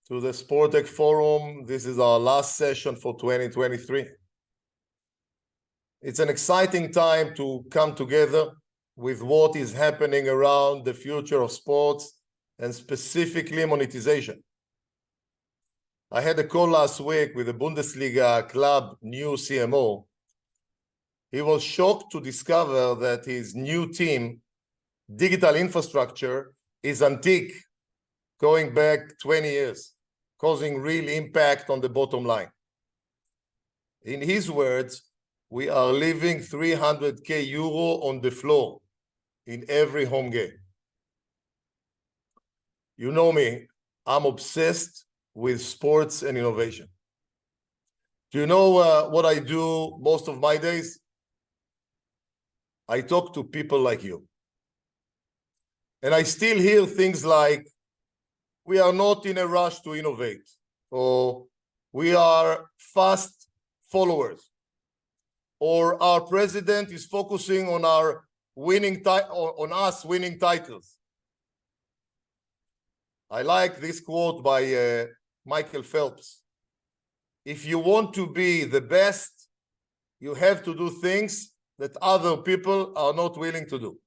to the SportsTech Forum. This is our last session for 2023. It's an exciting time to come together with what is happening around the future of sports and specifically monetization. I had a call last week with the Bundesliga club new CMO. He was shocked to discover that his new team, digital infrastructure, is antique, going back 20 years, causing real impact on the bottom line. In his words, we are leaving 300k euro on the floor in every home game. You know me, I'm obsessed with sports and innovation. Do you know what I do most of my days? I talk to people like you. And I still hear things like, we are not in a rush to innovate, or we are fast followers, or our president is focusing on our us winning titles. I like this quote by Michael Phelps. If you want to be the best, you have to do things that other people are not willing to do.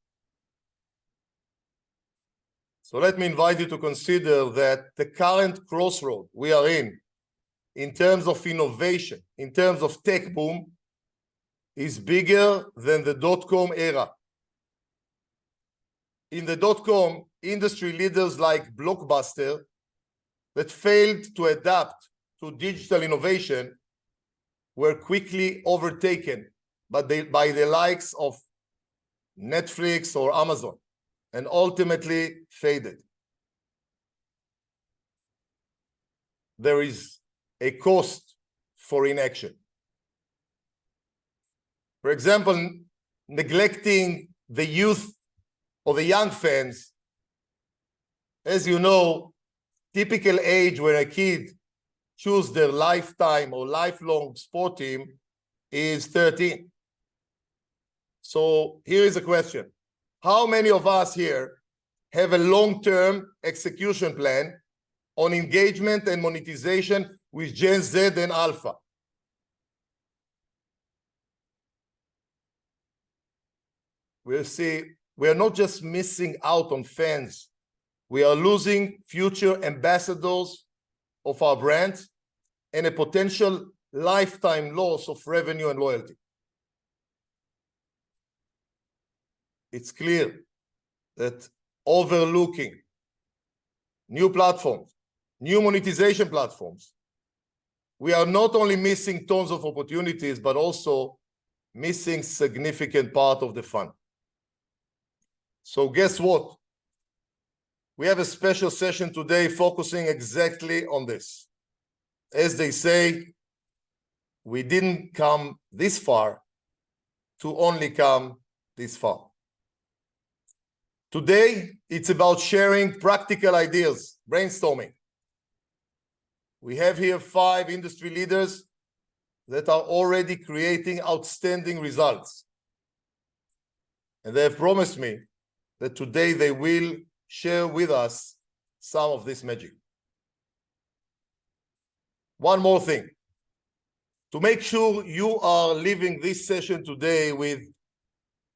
So let me invite you to consider that the current crossroad we are in terms of innovation, in terms of tech boom, is bigger than the dot-com era. In the dot-com, industry leaders like Blockbuster that failed to adapt to digital innovation were quickly overtaken by the likes of Netflix or Amazon, and ultimately faded. There is a cost for inaction. For example, neglecting the youth or the young fans. As you know, typical age where a kid chooses their lifetime or lifelong sport team is 13. So here is a question. How many of us here have a long-term execution plan on engagement and monetization with Gen Z and Alpha? We'll see, we are not just missing out on fans, we are losing future ambassadors of our brand and a potential lifetime loss of revenue and loyalty. It's clear that overlooking new platforms, new monetization platforms, we are not only missing tons of opportunities, but also missing significant part of the fun. So guess what? We have a special session today focusing exactly on this. As they say, we didn't come this far to only come this far. Today, it's about sharing practical ideas, brainstorming. We have here 5 industry leaders that are already creating outstanding results. And they have promised me that today they will share with us some of this magic. One more thing. To make sure you are leaving this session today with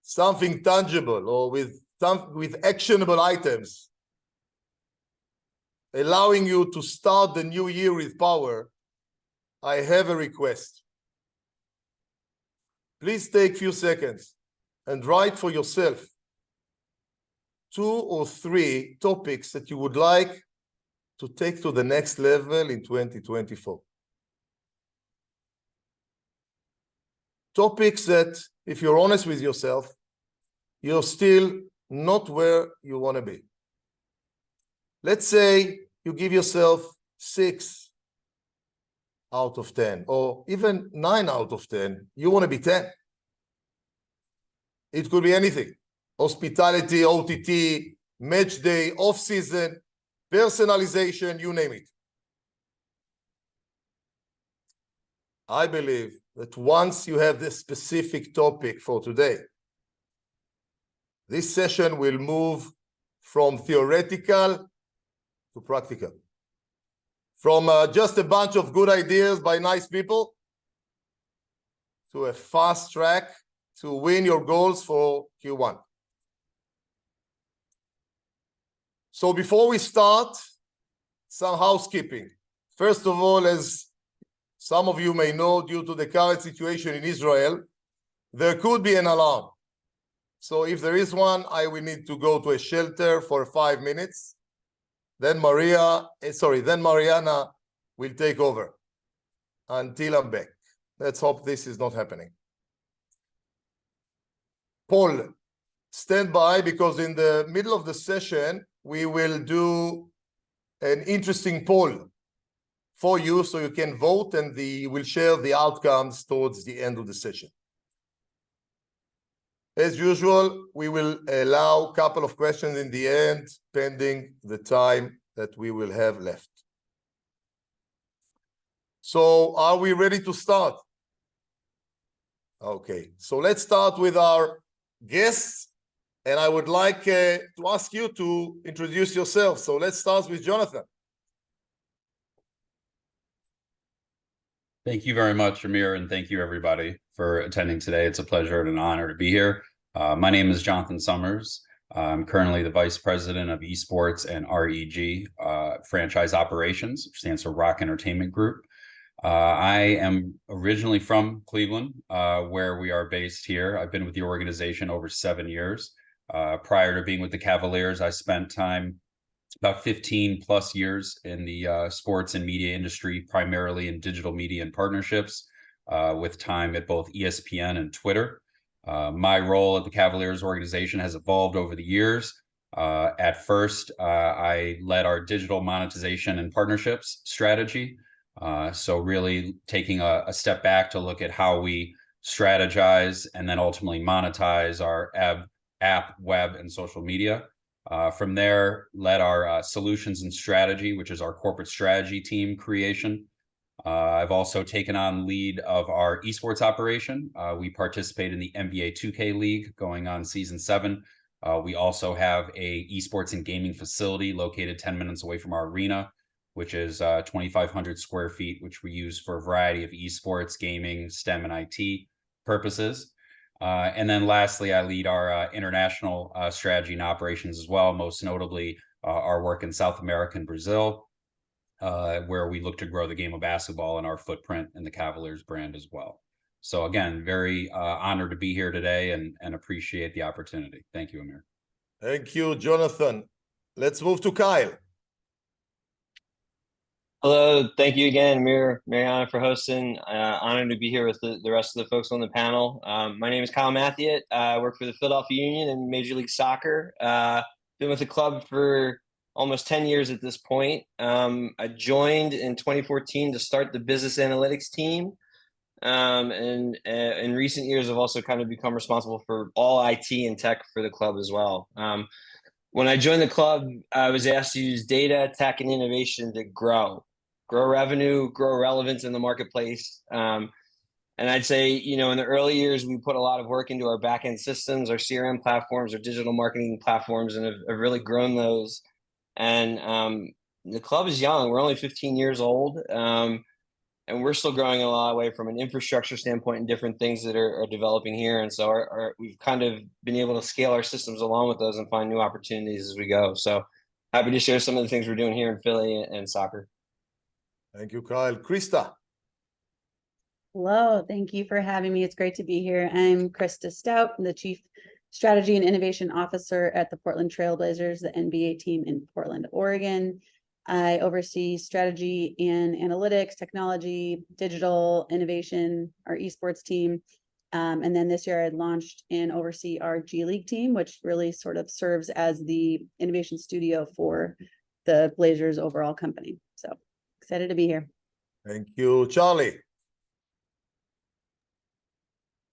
something tangible or with actionable items, allowing you to start the new year with power, I have a request. Please take a few seconds and write for yourself 2 or 3 topics that you would like to take to the next level in 2024. Topics that, if you're honest with yourself, you're still not where you want to be. Let's say you give yourself 6 out of 10, or even 9 out of 10. You want to be 10. It could be anything. Hospitality, OTT, match day, off-season, personalization, you name it. I believe that once you have this specific topic for today, this session will move from theoretical to practical, From just a bunch of good ideas by nice people to a fast track to win your goals for Q1. So before we start, some housekeeping. First of all, as some of you may know, due to the current situation in Israel, there could be an alarm. So if there is one, I will need to go to a shelter for 5 minutes. Then Mariana will take over until I'm back. Let's hope this is not happening. Paul, stand by, because in the middle of the session, we will do an interesting poll for you so you can vote, and we'll share the outcomes towards the end of the session. As usual, we will allow a couple of questions in the end, pending the time that we will have left. So are we ready to start? Okay, so let's start with our guests. And I would like to ask you to introduce yourself. So let's start with Jonathan. Thank you very much, Amir, and thank you, everybody, for attending today. It's a pleasure and an honor to be here. My name is Jonathan Summers. I'm currently the Vice President of Esports and REG Franchise Operations, which stands for Rock Entertainment Group. I am originally from Cleveland, where we are based here. I've been with the organization over 7 years. Prior to being with the Cavaliers, I spent time, about 15 plus years, in the sports and media industry, primarily in digital media and partnerships, with time at both ESPN and Twitter. My role at the Cavaliers organization has evolved over the years. At first, I led our digital monetization and partnerships strategy. So really taking a step back to look at how we strategize and then ultimately monetize our app, web, and social media. From there, led our solutions and strategy, which is our corporate strategy team creation. I've also taken on lead of our esports operation. We participate in the NBA 2K League going on season 7. We also have a esports and gaming facility located 10 minutes away from our arena, which is 2,500 square feet, which we use for a variety of esports, gaming, STEM, and IT purposes. And then lastly, I lead our international strategy and operations as well, most notably our work in South America and Brazil, where we look to grow the game of basketball and our footprint in the Cavaliers brand as well. So again, very honored to be here today and appreciate the opportunity. Thank you, Amir. Thank you, Jonathan. Let's move to Kyle. Hello, thank you again, Amir, Mariana, for hosting. Honored to be here with the rest of the folks on the panel. My name is Kyle Mathiot. I work for the Philadelphia Union in Major League Soccer. Been with the club for almost 10 years at this point. I joined in 2014 to start the business analytics team. And in recent years, I've also kind of become responsible for all IT and tech for the club as well. When I joined the club, I was asked to use data, tech, and innovation to grow revenue, grow relevance in the marketplace. And I'd say, in the early years, we put a lot of work into our back-end systems, our CRM platforms, our digital marketing platforms, and have really grown those. And the club is young. We're only 15 years old. And we're still growing a lot away from an infrastructure standpoint and different things that are developing here. And so we've kind of been able to scale our systems along with those and find new opportunities as we go. So happy to share some of the things we're doing here in Philly and soccer. Thank you, Kyle. Christa. Hello, thank you for having me. It's great to be here. I'm Christa Stout, I'm the Chief Strategy and Innovation Officer at the Portland Trailblazers, the NBA team in Portland, Oregon. I oversee strategy and analytics, technology, digital innovation, our esports team. And then this year I launched and oversee our G League team, which really sort of serves as the innovation studio for the Blazers overall company. So excited to be here. Thank you, Charlie.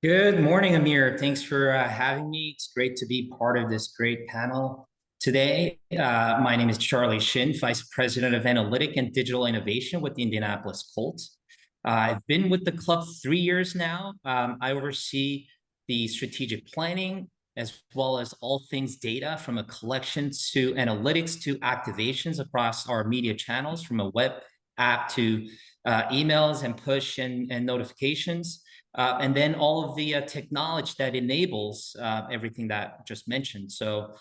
Good morning, Amir. Thanks for having me. It's great to be part of this great panel today. My name is Charlie Shin, Vice President of Analytic and Digital Innovation with the Indianapolis Colts. I've been with the club 3 years now. I oversee the strategic planning as well as all things data, from a collection to analytics to activations across our media channels, from a web app to emails and push and notifications. And then all of the technology that enables everything that I just mentioned. So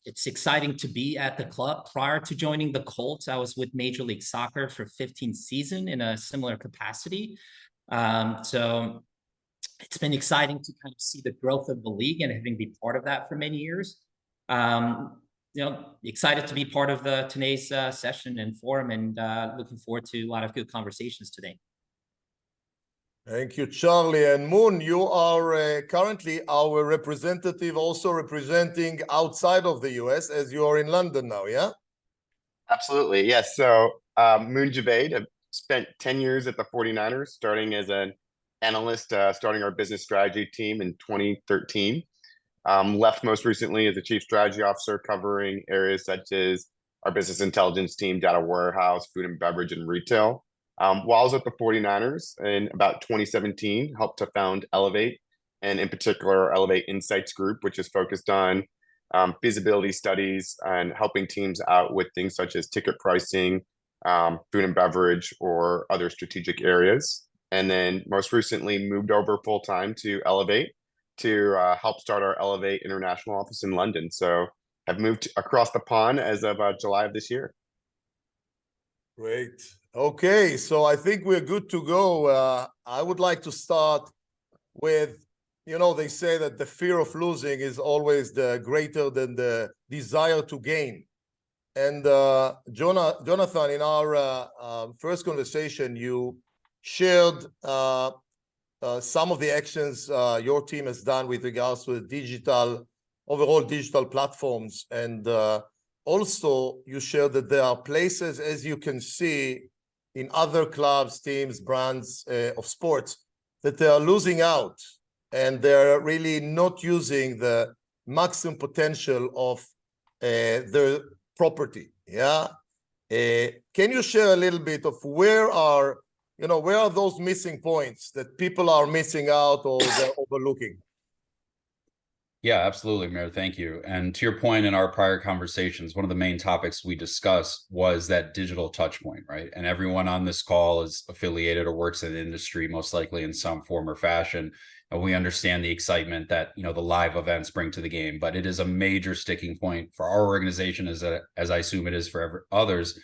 it's exciting to be at the club. Prior to joining the Colts, I was with Major League Soccer for 15 seasons in a similar capacity. So it's been exciting to kind of see the growth of the league and having been part of that for many years. Excited to be part of today's session and forum, and looking forward to a lot of good conversations today. Thank you, Charlie. And Moon, you are currently our representative, also representing outside of the US, as you are in London now, yeah? Absolutely, yes. So Moon Javaid, I've spent 10 years at the 49ers, starting as an analyst, starting our business strategy team in 2013. Left most recently as a chief strategy officer, covering areas such as our business intelligence team, data warehouse, food and beverage, and retail. While I was at the 49ers in about 2017, helped to found Elevate, and in particular, Elevate Insights Group, which is focused on feasibility studies and helping teams out with things such as ticket pricing, food and beverage, or other strategic areas. And then most recently moved over full-time to Elevate to help start our Elevate International office in London. So I've moved across the pond as of July of this year. Great. Okay, so I think we're good to go. I would like to start with, they say that the fear of losing is always greater than the desire to gain. And Jonathan, in our first conversation, you shared some of the actions your team has done with regards to the overall digital platforms. And also, you shared that there are places, as you can see, in other clubs, teams, brands of sports, that they are losing out and they're really not using the maximum potential of their property. Yeah. Can you share a little bit of where are those missing points that people are missing out or they're overlooking? Yeah, absolutely, Mayor. Thank you. And to your point, in our prior conversations, one of the main topics we discussed was that digital touch point, right? And everyone on this call is affiliated or works in the industry, most likely in some form or fashion. And we understand the excitement that, the live events bring to the game, but it is a major sticking point for our organization, as I assume it is for others,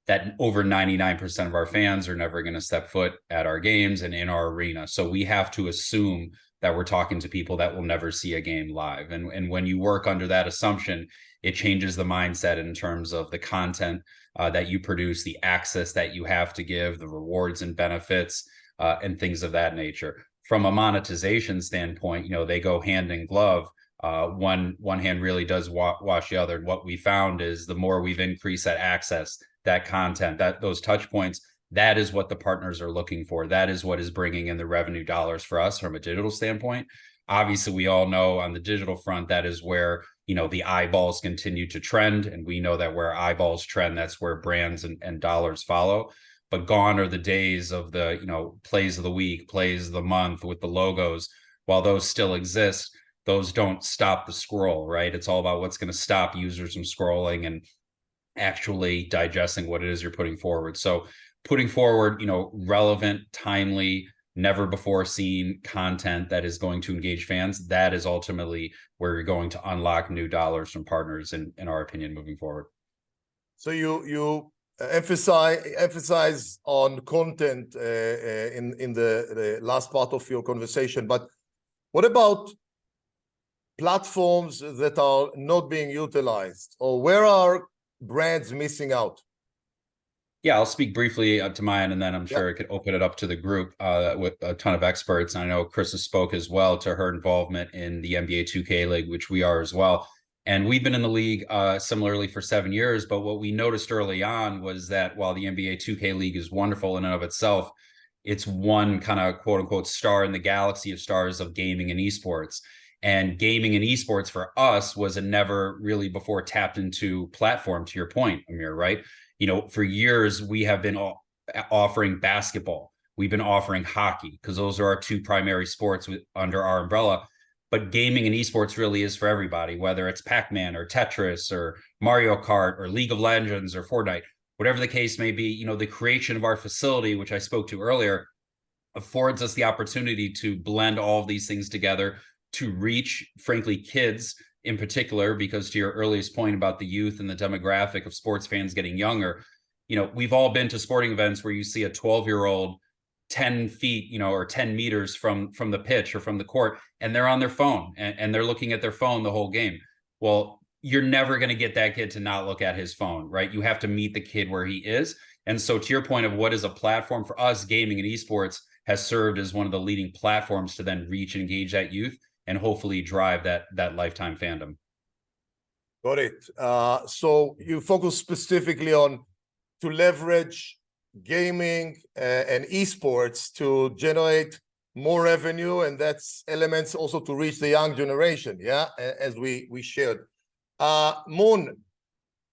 that over 99% of our fans are never going to step foot at our games and in our arena. So we have to assume that we're talking to people that will never see a game live. And when you work under that assumption, it changes the mindset in terms of the content that you produce, the access that you have to give, the rewards and benefits, and things of that nature. From a monetization standpoint, they go hand in glove. One hand really does wash the other. And what we found is the more we've increased that access, that content, those touch points, that is what the partners are looking for. That is what is bringing in the revenue dollars for us from a digital standpoint. Obviously, we all know on the digital front, that is where, the eyeballs continue to trend. And we know that where eyeballs trend, that's where brands and dollars follow. But gone are the days of the, plays of the week, plays of the month with the logos. While those still exist, those don't stop the scroll, right? It's all about what's going to stop users from scrolling and actually digesting what it is you're putting forward. So putting forward, relevant, timely, never before seen content that is going to engage fans, that is ultimately where you're going to unlock new dollars from partners, in our opinion, moving forward. So you emphasize on content in the last part of your conversation, but what about platforms that are not being utilized, or where are brands missing out? Yeah, I'll speak briefly to mine, and then I'm sure I could open it up to the group with a ton of experts. And I know Christa spoke as well to her involvement in the NBA 2K League, which we are as well. And we've been in the league similarly for 7 years. But what we noticed early on was that while the NBA 2K League is wonderful in and of itself, it's one kind of quote unquote star in the galaxy of stars of gaming and esports. And gaming and esports for us was a never really before tapped into platform, to your point, Amir, right? For years, we have been offering basketball. We've been offering hockey because those are our two primary sports under our umbrella. But gaming and esports really is for everybody, whether it's Pac-Man or Tetris or Mario Kart or League of Legends or Fortnite. whatever the case may be, the creation of our facility, which I spoke to earlier, affords us the opportunity to blend all of these things together to reach, frankly, kids in particular, because to your earliest point about the youth and the demographic of sports fans getting younger, we've all been to sporting events where you see a 12-year-old 10 feet, or 10 meters from the pitch or from the court, and they're on their phone and they're looking at their phone the whole game. Well, you're never going to get that kid to not look at his phone, right? You have to meet the kid where he is. And so to your point of what is a platform for us, gaming and esports has served as one of the leading platforms to then reach and engage that youth and hopefully drive that lifetime fandom. Got it. So you focus specifically on to leverage gaming and esports to generate more revenue, and that's elements also to reach the young generation, yeah, as we shared. Moon,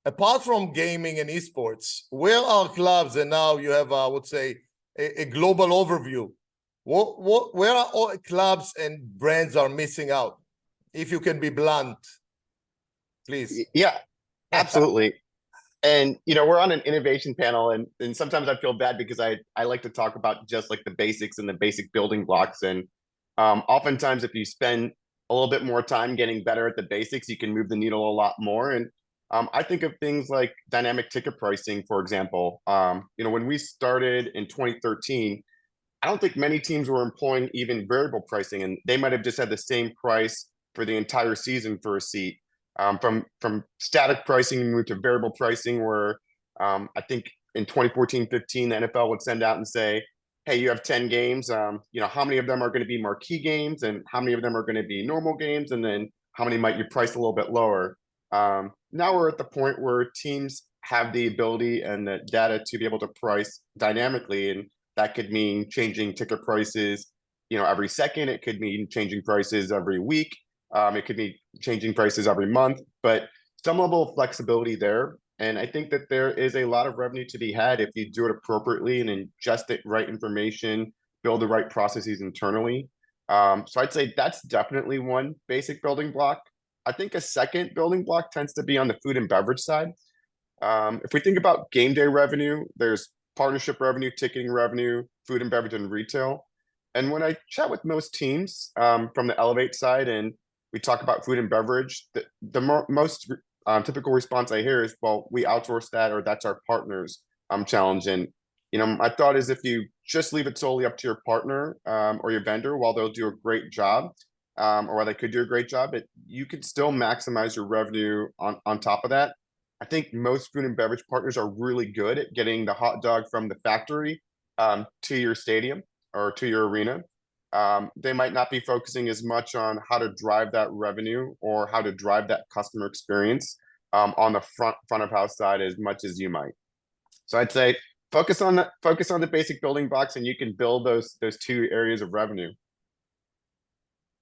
apart from gaming and esports, where are clubs? And now you have, I would say, a global overview. Where are all clubs and brands are missing out? If you can be blunt, please. Yeah, absolutely. And, we're on an innovation panel, and sometimes I feel bad because I like to talk about just like the basics and the basic building blocks. And oftentimes, if you spend a little bit more time getting better at the basics, you can move the needle a lot more. And I think of things like dynamic ticket pricing, for example. When we started in 2013, I don't think many teams were employing even variable pricing, and they might have just had the same price for the entire season for a seat. From static pricing, we moved to variable pricing, where I think in 2014-15, the NFL would send out and say, hey, you have 10 games. How many of them are going to be marquee games, and how many of them are going to be normal games, and then how many might you price a little bit lower? Now we're at the point where teams have the ability and the data to be able to price dynamically, and that could mean changing ticket prices, every second. It could mean changing prices every week. It could be changing prices every month, but some level of flexibility there. And I think that there is a lot of revenue to be had if you do it appropriately and ingest the right information, build the right processes internally. So I'd say that's definitely one basic building block. I think a second building block tends to be on the food and beverage side. If we think about game day revenue, there's partnership revenue, ticketing revenue, food and beverage, and retail. And when I chat with most teams from the Elevate side and we talk about food and beverage, the most typical response I hear is, well, we outsource that, or that's our partner's challenge. And, my thought is if you just leave it solely up to your partner or your vendor, while they'll do a great job, or while they could do a great job, you could still maximize your revenue on top of that. I think most food and beverage partners are really good at getting the hot dog from the factory to your stadium or to your arena. They might not be focusing as much on how to drive that revenue or how to drive that customer experience on the front of house side as much as you might. So I'd say focus on the basic building blocks, and you can build those two areas of revenue.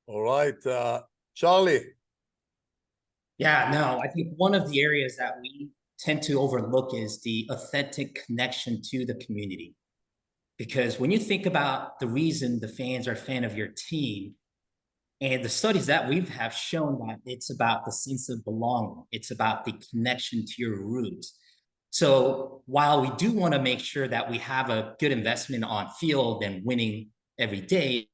All right, Charlie. Yeah, no, I think one of the areas that we tend to overlook is the authentic connection to the community. Because when you think about the reason the fans are a fan of your team, and the studies that we have shown that it's about the sense of belonging, it's about the connection to your roots. So while we do want to make sure that we have a good investment on field and winning every day,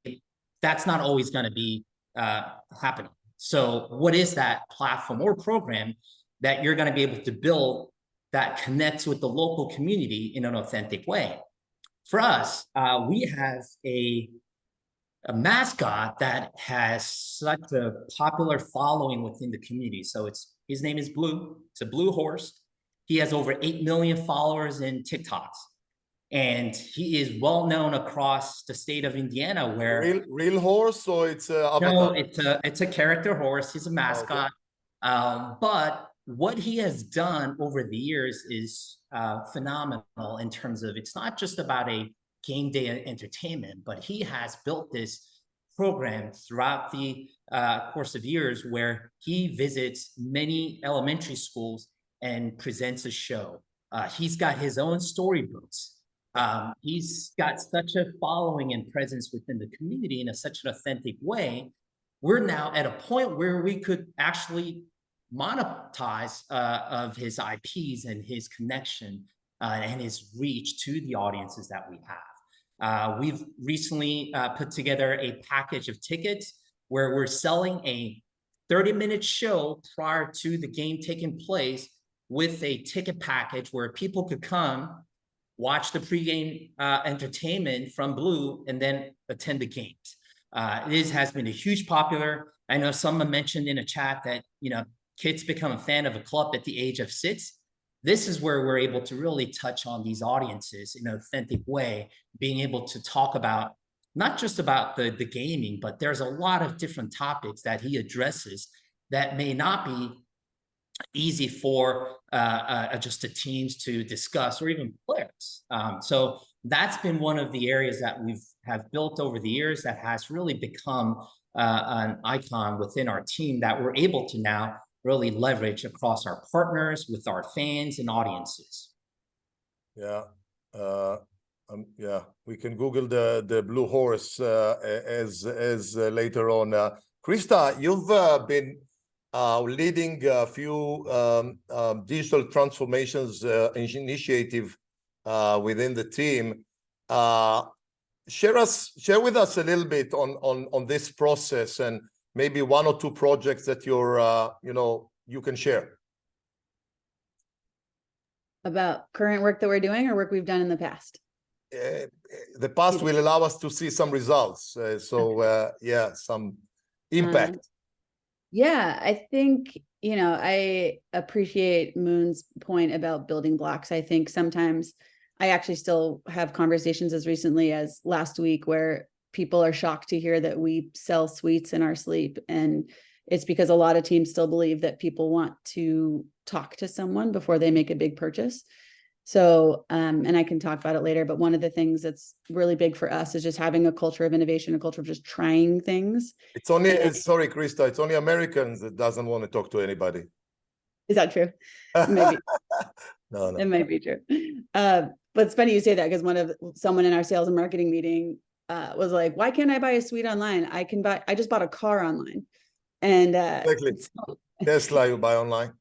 that's not always going to be happening. So what is that platform or program that you're going to be able to build that connects with the local community in an authentic way? For us, we have a mascot that has such a popular following within the community. So his name is Blue. It's a blue horse. He has over 8 million followers in TikToks. And he is well known across the state of Indiana, where real horse, or it's no, it's a character horse. He's a mascot. Okay. But what he has done over the years is phenomenal in terms of, it's not just about a game day entertainment, but he has built this program throughout the course of years where he visits many elementary schools and presents a show. He's got his own storybooks. He's got such a following and presence within the community in such an authentic way. We're now at a point where we could actually monetize of his IPs and his connection and his reach to the audiences that we have. We've recently put together a package of tickets where we're selling a 30-minute show prior to the game taking place with a ticket package where people could come, watch the pregame entertainment from Blue, and then attend the games. This has been a huge popular. I know someone mentioned in a chat that, kids become a fan of a club at the age of 6. This is where we're able to really touch on these audiences in an authentic way, being able to talk about not just about the gaming, but there's a lot of different topics that he addresses that may not be easy for just the teams to discuss, or even players. So that's been one of the areas that have built over the years that has really become an icon within our team that we're able to now really leverage across our partners, with our fans and audiences. Yeah. Yeah, we can Google the Blue Horse as later on. Christa, you've been leading a few digital transformations initiative within the team. Share with us a little bit on this process, and maybe 1 or 2 projects that you can share. About current work that we're doing, or work we've done in the past? The past will allow us to see some results. Yeah, some impact. Yeah, I think, I appreciate Moon's point about building blocks. I think sometimes I actually still have conversations as recently as last week where people are shocked to hear that we sell suites in our sleep. And it's because a lot of teams still believe that people want to talk to someone before they make a big purchase. So, and I can talk about it later, but one of the things that's really big for us is just having a culture of innovation, a culture of just trying things. Sorry, Christa, it's only Americans that doesn't want to talk to anybody. Is that true? Maybe. No. It might be true. But it's funny you say that, because someone in our sales and marketing meeting was like, why can't I buy a suite online? I just bought a car online. And exactly. Tesla you buy online.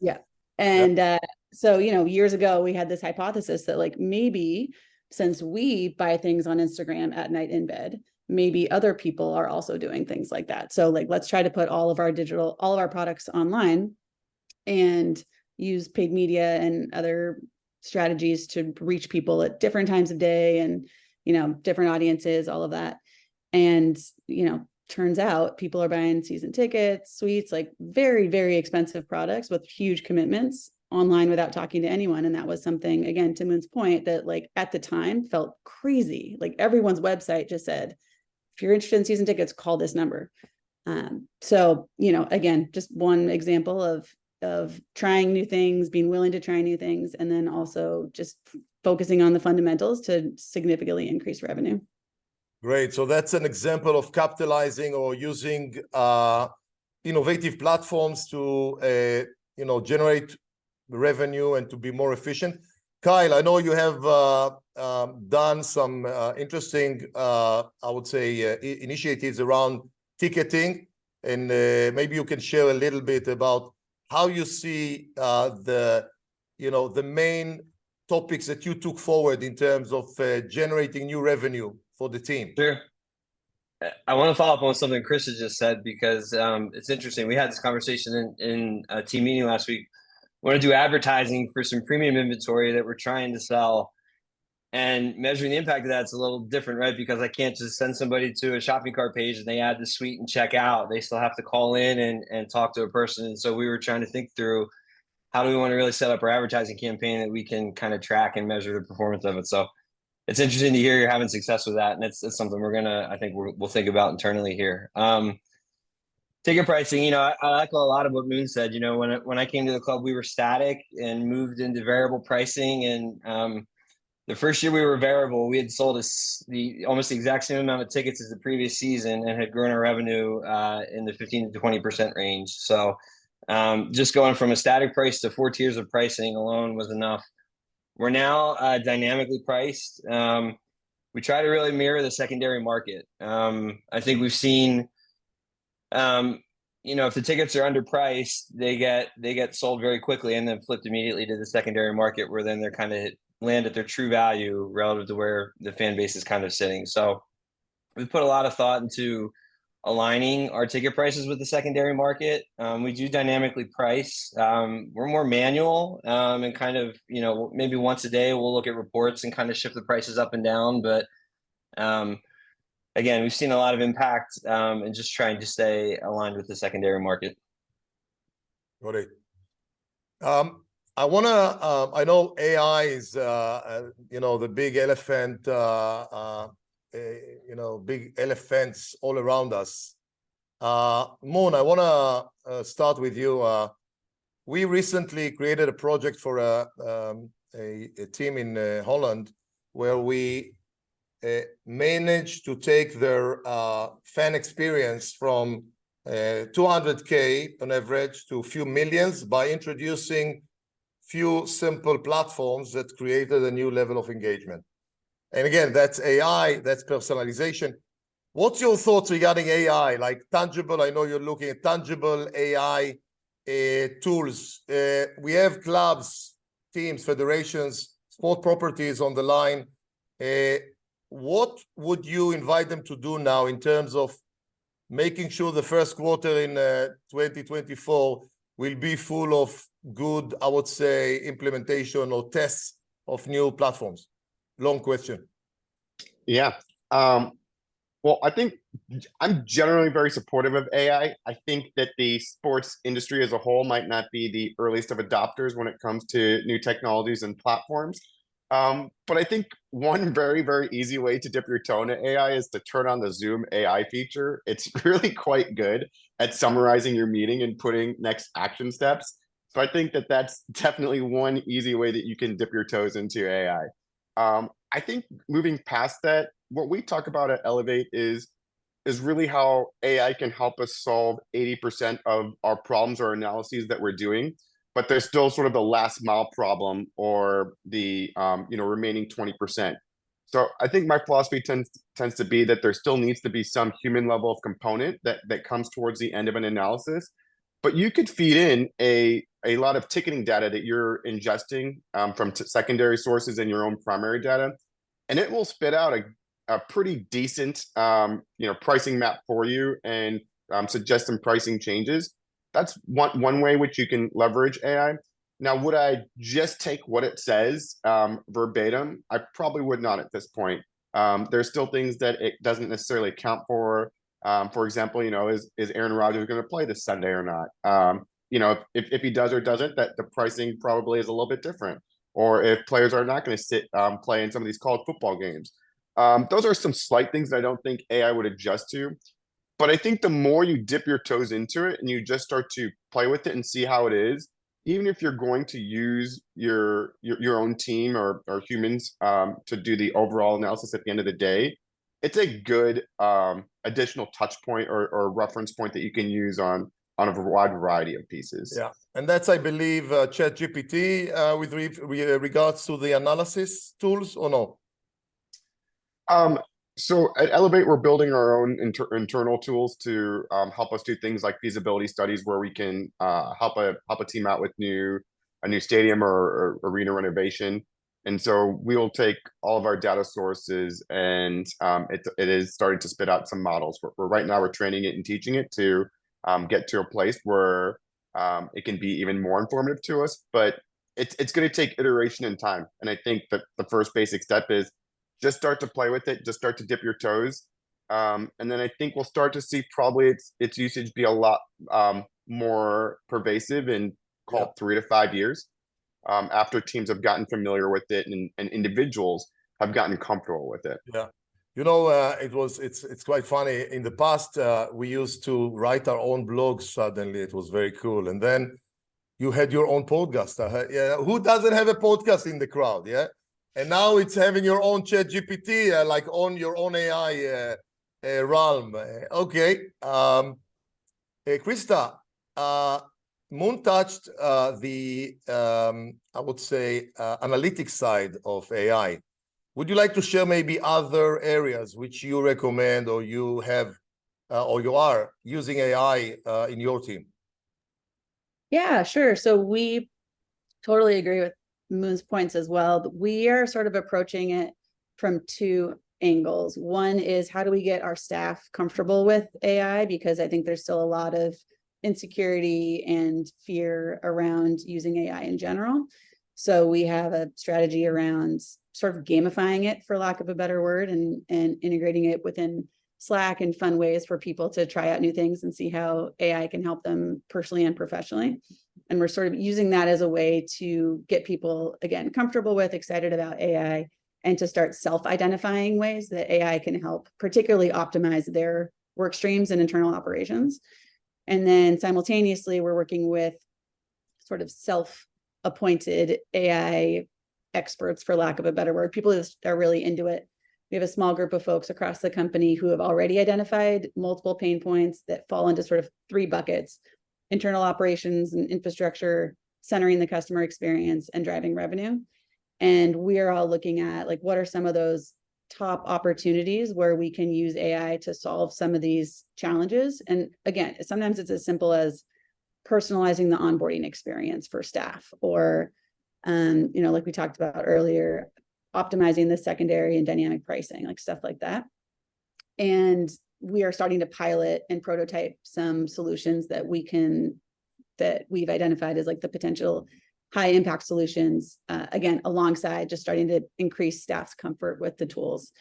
Yeah. And so, years ago, we had this hypothesis that maybe since we buy things on Instagram at night in bed, maybe other people are also doing things like that. So let's try to put all of our products online and use paid media and other strategies to reach people at different times of day and, different audiences, all of that. And, turns out people are buying season tickets, suites, very, very expensive products with huge commitments online without talking to anyone. And that was something, again, to Moon's point, that at the time felt crazy. Everyone's website just said, if you're interested in season tickets, call this number. So, again, just one example of trying new things, being willing to try new things, and then also just focusing on the fundamentals to significantly increase revenue. Great. So that's an example of capitalizing or using innovative platforms to generate revenue and to be more efficient. Kyle, I know you have done some interesting, I would say, initiatives around ticketing, and maybe you can share a little bit about how you see the main topics that you took forward in terms of generating new revenue for the team. Sure. I want to follow up on something Christa just said, because it's interesting. We had this conversation in a team meeting last week. We want to do advertising for some premium inventory that we're trying to sell, and measuring the impact of that's a little different, right? Because I can't just send somebody to a shopping cart page and they add the suite and check out. They still have to call in and talk to a person. And so we were trying to think through, how do we want to really set up our advertising campaign that we can kind of track and measure the performance of it. So it's interesting to hear you're having success with that. And it's something we'll think about internally here. Ticket pricing, I echo a lot of what Moon said. When I came to the club, we were static and moved into variable pricing. And the first year we were variable, we had sold almost the exact same amount of tickets as the previous season and had grown our revenue in the 15 to 20% range. So just going from a static price to 4 tiers of pricing alone was enough. We're now dynamically priced. We try to really mirror the secondary market. I think we've seen if the tickets are underpriced, they get sold very quickly and then flipped immediately to the secondary market, where then they're kind of land at their true value relative to where the fan base is kind of sitting. So we've put a lot of thought into aligning our ticket prices with the secondary market. We do dynamically price. We're more manual, and kind of, maybe once a day we'll look at reports and kind of shift the prices up and down. But again, we've seen a lot of impact, and just trying to stay aligned with the secondary market. Got it. I know AI is, the big elephant, big elephants all around us. Moon, I want to start with you. We recently created a project for a team in Holland where we managed to take their fan experience from 200K on average to a few millions by introducing few simple platforms that created a new level of engagement. And again, that's AI, that's personalization. What's your thoughts regarding AI, like tangible? I know you're looking at tangible AI tools. We have clubs, teams, federations, sport properties on the line. What would you invite them to do now in terms of making sure the first quarter in 2024 will be full of good, I would say, implementation or tests of new platforms? Long question. Yeah. Well, I think I'm generally very supportive of AI. I think that the sports industry as a whole might not be the earliest of adopters when it comes to new technologies and platforms. But I think one very, very easy way to dip your toe into AI is to turn on the Zoom AI feature. It's really quite good at summarizing your meeting and putting next action steps. So I think that that's definitely one easy way that you can dip your toes into AI. I think moving past that, what we talk about at Elevate is really how AI can help us solve 80% of our problems or analyses that we're doing, but there's still sort of the last mile problem or the remaining 20%. So I think my philosophy tends to be that there still needs to be some human level of component that comes towards the end of an analysis, but you could feed in a lot of ticketing data that you're ingesting from secondary sources and your own primary data, and it will spit out a pretty decent pricing map for you and suggest some pricing changes. That's one way which you can leverage AI. Now, would I just take what it says verbatim? I probably would not at this point. There's still things that it doesn't necessarily account for. For example, is Aaron Rodgers going to play this Sunday or not? If he does or doesn't, that the pricing probably is a little bit different. Or if players are not going to play in some of these college football games. Those are some slight things that I don't think AI would adjust to. But I think the more you dip your toes into it and you just start to play with it and see how it is, even if you're going to use your own team or humans to do the overall analysis at the end of the day, it's a good additional touch point or reference point that you can use on a wide variety of pieces. Yeah, and that's, I believe, ChatGPT with regards to the analysis tools, or no? So at Elevate, we're building our own internal tools to help us do things like feasibility studies, where we can help a team out with a new stadium or arena renovation. And so we will take all of our data sources, and it is starting to spit out some models. Right now we're training it and teaching it to get to a place where it can be even more informative to us. But it's going to take iteration and time. And I think that the first basic step is just start to play with it, just start to dip your toes. And then I think we'll start to see probably its usage be a lot more pervasive in, call it 3 to 5 years, after teams have gotten familiar with it and individuals have gotten comfortable with it. Yeah. It's quite funny. In the past, we used to write our own blogs. Suddenly it was very cool. And then you had your own podcast. Who doesn't have a podcast in the crowd? Yeah. And now it's having your own ChatGPT, like on your own AI realm. Okay. Christa, Moon touched the, I would say, analytics side of AI. Would you like to share maybe other areas which you recommend or you have or you are using AI in your team? Yeah, sure. So we totally agree with Moon's points as well. We are sort of approaching it from two angles. One is, how do we get our staff comfortable with AI? Because I think there's still a lot of insecurity and fear around using AI in general. So we have a strategy around sort of gamifying it, for lack of a better word, and integrating it within Slack and fun ways for people to try out new things and see how AI can help them personally and professionally. And we're sort of using that as a way to get people, again, comfortable with, excited about AI, and to start self-identifying ways that AI can help, particularly optimize their work streams and internal operations. And then simultaneously, we're working with sort of self-appointed AI experts, for lack of a better word, people that are really into it. We have a small group of folks across the company who have already identified multiple pain points that fall into sort of three buckets: internal operations and infrastructure, centering the customer experience, and driving revenue. And we are all looking at, like, what are some of those top opportunities where we can use AI to solve some of these challenges. And again, sometimes it's as simple as personalizing the onboarding experience for staff, or like we talked about earlier, optimizing the secondary and dynamic pricing, like stuff like that. And we are starting to pilot and prototype some solutions that we've identified as like the potential high impact solutions, again, alongside just starting to increase staff's comfort with the tools.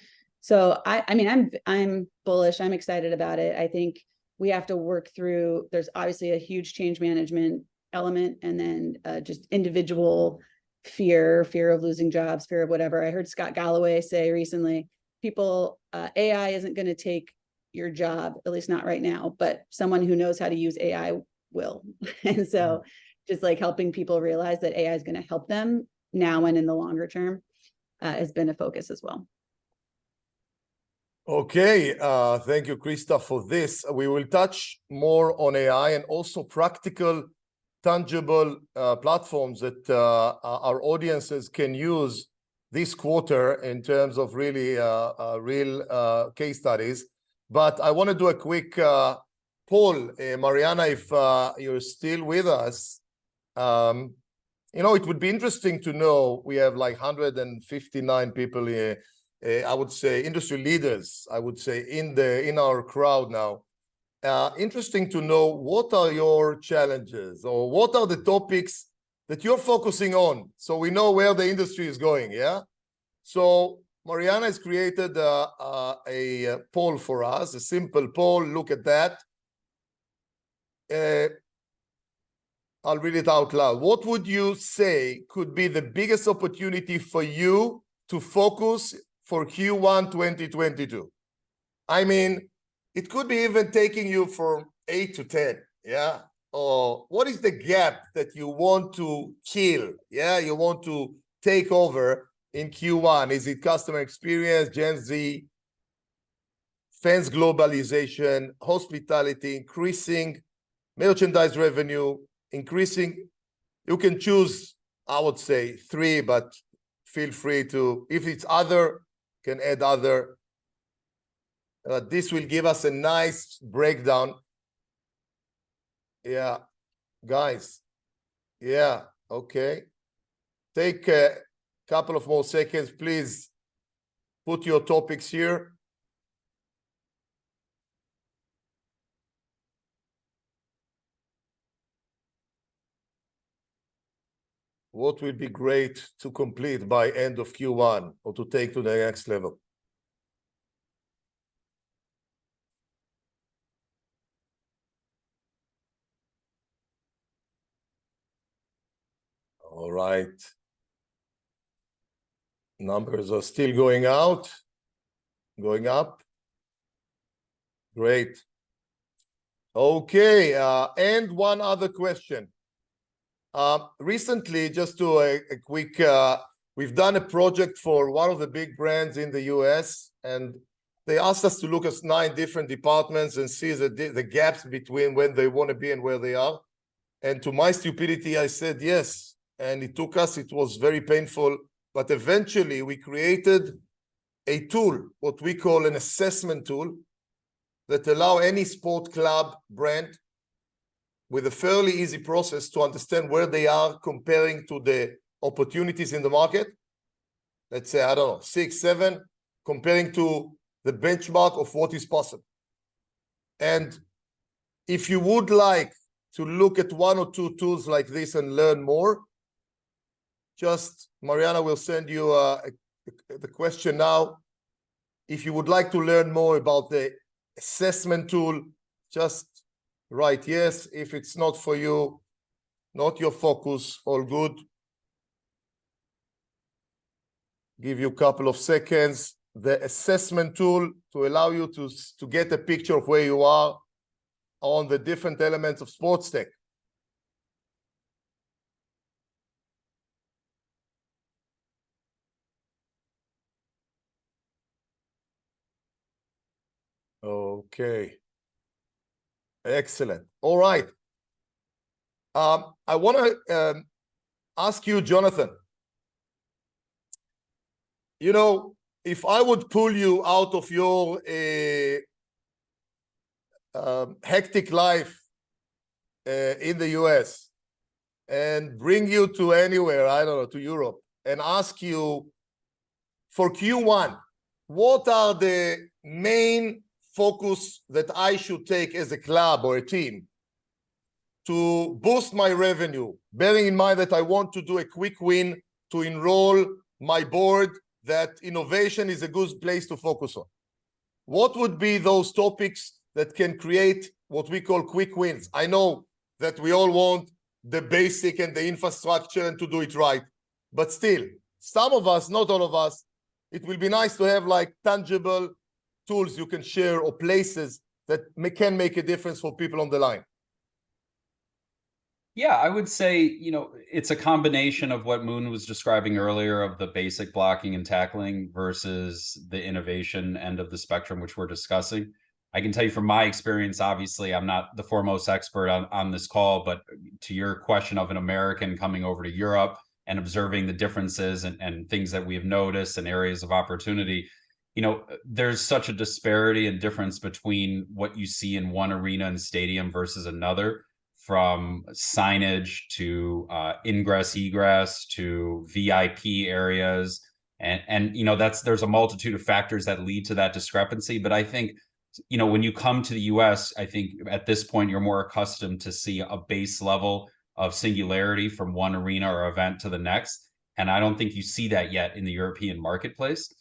So I'm bullish. I'm excited about it. I think we have to work through, there's obviously a huge change management element, and then just individual fear of losing jobs, fear of whatever. I heard Scott Galloway say recently, AI isn't going to take your job, at least not right now, but someone who knows how to use AI will. And so just like helping people realize that AI is going to help them now and in the longer term has been a focus as well. Okay, thank you, Christa, for this. We will touch more on AI and also practical, tangible platforms that our audiences can use this quarter in terms of really real case studies. But I want to do a quick poll. Mariana, if you're still with us, it would be interesting to know, we have like 159 people here, I would say industry leaders, I would say in our crowd now. Interesting to know, what are your challenges, or what are the topics that you're focusing on, so we know where the industry is going, yeah? So Mariana has created a poll for us, a simple poll. Look at that. I'll read it out loud. What would you say could be the biggest opportunity for you to focus for Q1 2022? I mean, it could be even taking you from 8 to 10, yeah? Or what is the gap that you want to kill, yeah? You want to take over in Q1? Is it customer experience, Gen Z, fans globalization, hospitality, increasing merchandise revenue, increasing? You can choose, I would say 3, but feel free to, if it's other, can add other. This will give us a nice breakdown. Yeah, guys. Yeah, okay. Take a couple of more seconds, please. Put your topics here. What will be great to complete by end of Q1 or to take to the next level? All right. Numbers are still going up. Great. Okay, and one other question. Recently, just to a quick, we've done a project for one of the big brands in the US, and they asked us to look at 9 different departments and see the gaps between when they want to be and where they are. And to my stupidity, I said yes. And it was very painful, but eventually we created a tool, what we call an assessment tool, that allow any sport club brand with a fairly easy process to understand where they are comparing to the opportunities in the market. Let's say, I don't know, 6, 7, comparing to the benchmark of what is possible. And if you would like to look at 1 or 2 tools like this and learn more, just Mariana will send you the question now. If you would like to learn more about the assessment tool, just write yes. If it's not for you, not your focus, all good. Give you a couple of seconds. The assessment tool to allow you to get a picture of where you are on the different elements of SportsTech. Okay. Excellent. All right. I want to ask you, Jonathan, you know, if I would pull you out of your hectic life in the US and bring you to anywhere, I don't know, to Europe, and ask you for Q1, what are the main focus that I should take as a club or a team to boost my revenue, bearing in mind that I want to do a quick win to enroll my board that innovation is a good place to focus on? What would be those topics that can create what we call quick wins? I know that we all want the basic and the infrastructure and to do it right, but still, some of us, not all of us, it will be nice to have like tangible tools you can share or places that can make a difference for people on the line. Yeah, I would say, you know, it's a combination of what Moon was describing earlier of the basic blocking and tackling versus the innovation end of the spectrum, which we're discussing. I can tell you from my experience, obviously, I'm not the foremost expert on this call, but to your question of an American coming over to Europe and observing the differences and things that we have noticed and areas of opportunity, you know, there's such a disparity and difference between what you see in one arena and stadium versus another, from signage to ingress, egress to VIP areas. And you know, there's a multitude of factors that lead to that discrepancy. But I think, you know, when you come to the US, I think at this point, you're more accustomed to see a base level of singularity from one arena or event to the next. And I don't think you see that yet in the European marketplace.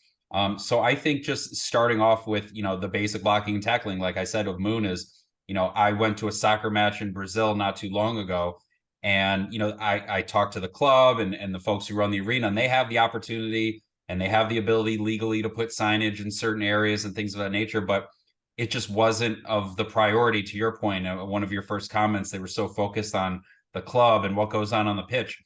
So I think just starting off with, you know, the basic blocking and tackling, like I said, of Moon is, you know, I went to a soccer match in Brazil not too long ago, and, you know, I talked to the club and the folks who run the arena, and they have the opportunity and they have the ability legally to put signage in certain areas and things of that nature, but it just wasn't of the priority. To your point, one of your first comments, they were so focused on the club and what goes on the pitch.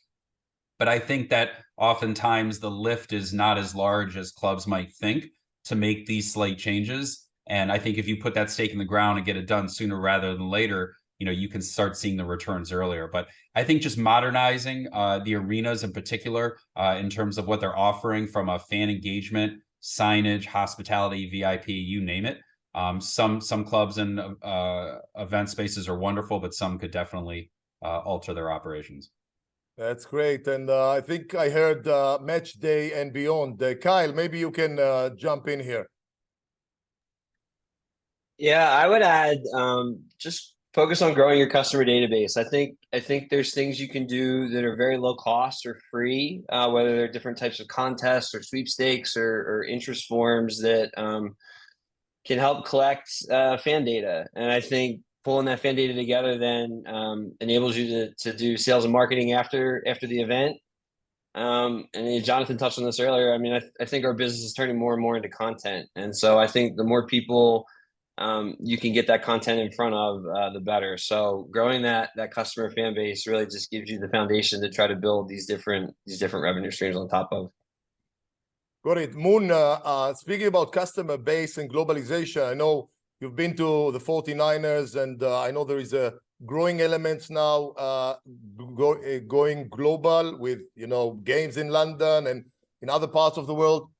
But I think that oftentimes the lift is not as large as clubs might think to make these slight changes. And I think if you put that stake in the ground and get it done sooner rather than later, you know, you can start seeing the returns earlier. But I think just modernizing the arenas in particular, in terms of what they're offering from a fan engagement, signage, hospitality, VIP, you name it. Some clubs and event spaces are wonderful, but some could definitely alter their operations. That's great. And I think I heard match day and beyond. Kyle, maybe you can jump in here. Yeah, I would add just focus on growing your customer database. I think there's things you can do that are very low cost or free, whether they're different types of contests or sweepstakes or interest forms that can help collect fan data. And I think pulling that fan data together then enables you to do sales and marketing after the event. And Jonathan touched on this earlier. I mean, I think our business is turning more and more into content. And so I think the more people you can get that content in front of, the better. So growing that customer fan base really just gives you the foundation to try to build these different revenue streams on top of. Got it. Moon, speaking about customer base and globalization, I know you've been to the 49ers, and I know there is a growing element now going global with, you know, games in London and in other parts of the world.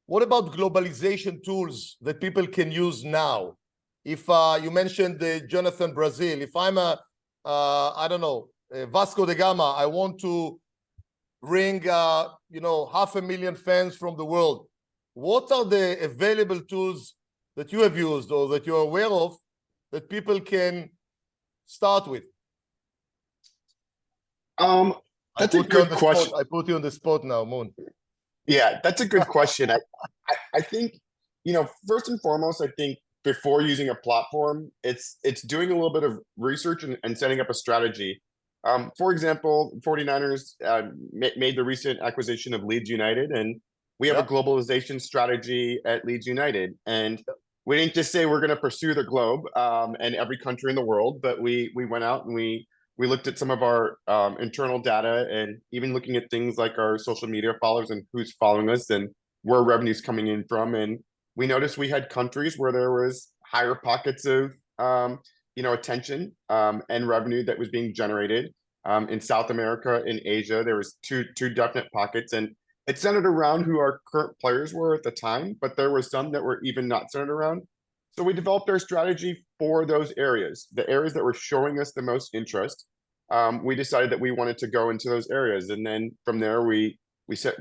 What about globalization tools that people can use now if you mentioned Jonathan Brazil, if I'm I don't know, Vasco da Gama, I want to bring, 500,000 fans from the world. What are the available tools that you have used or that you're aware of that people can start with? That's a good question. I put you on the spot now, Moon. Yeah, that's a good question. I think, first and foremost, I think before using a platform, it's doing a little bit of research and setting up a strategy. For example, 49ers made the recent acquisition of Leeds United, and we have a globalization strategy at Leeds United. And we didn't just say we're going to pursue the globe and every country in the world, but we went out and we looked at some of our internal data, and even looking at things like our social media followers and who's following us and where revenue's coming in from. And we noticed we had countries where there was higher pockets of attention and revenue that was being generated. In South America, in Asia, there was two definite pockets, and it centered around who our current players were at the time, but there were some that were even not centered around. So we developed our strategy for those areas, the areas that were showing us the most interest. We decided that we wanted to go into those areas, and then from there we set